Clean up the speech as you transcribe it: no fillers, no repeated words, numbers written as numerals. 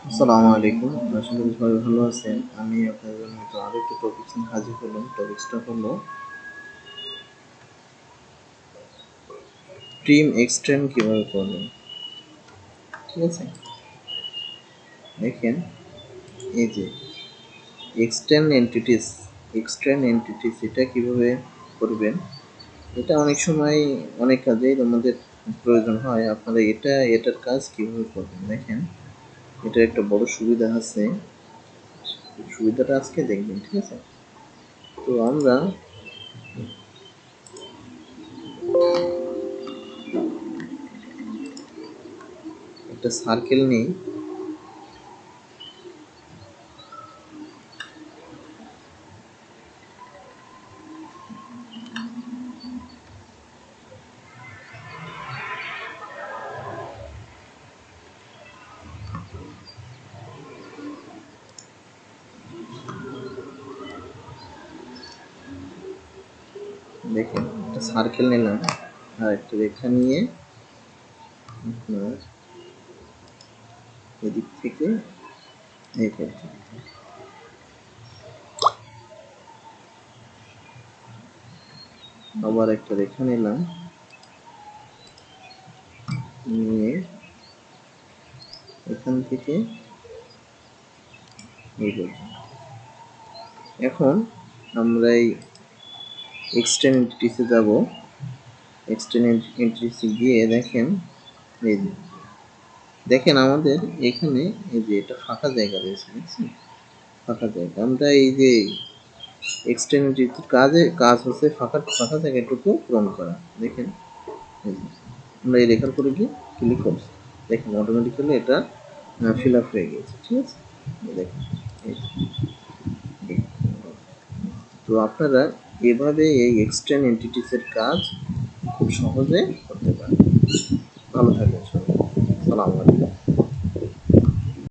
আসসালামু আলাইকুম, আশা করি সবাই ভালো আছেন। আমি আপনাদের জন্য আরো একটা টপিকস নিয়ে হাজির হলাম। টপিকসটা হলো ট্রিম এক্সটেন্ড কিভাবে করবেন। ঠিক আছে, দেখেন এই যে এক্সটেন্ড এন্টিটিস এটা কিভাবে করবেন। এটা অনেক সময় অনেক কাজে আমাদের প্রয়োজন হয়। আপনারা এটার কাজ কিভাবে করবেন দেখেন, এটার একটা বড় সুবিধা আছে। সুবিধাটা আজকে দেখবেন, ঠিক আছে। তো আমরা একটা সার্কেল নিই। দেখেন একটা সার্কেল নিলাম আর একটা রেখা নিয়ে আপনার এদিক থেকে এই পর্যন্ত, আবার একটা রেখা নিলাম, নিয়ে এখান থেকে এই পর্যন্ত। এখন আমরা এই এক্সটেন্ড এন্টিটিসে যাব। এক্সটেন্ড এন্টিটিসে গিয়ে দেখেন এই যে দেখেন আমাদের এখানে এই যে এটা ফাঁকা জায়গা রয়েছে, দেখছেন ফাঁকা জায়গা। আমরা এই যে এক্সটেন্ড কাজ হচ্ছে ফাঁকা ফাঁকা জায়গাটুকু পূরণ করা। দেখেন আমরা এই রেখার করে গিয়ে ক্লিক করছি, দেখেন অটোমেটিক্যালি এটা ফিল আপ হয়ে গেছে। ঠিক আছে, দেখেন তো আপনারা এভাবে এই এক্সটেন্ড এন্টিটিসের কাজ খুব সহজে করতে পারেন। ভালো থাকবেন সবাই, সালাম আলাইকুম।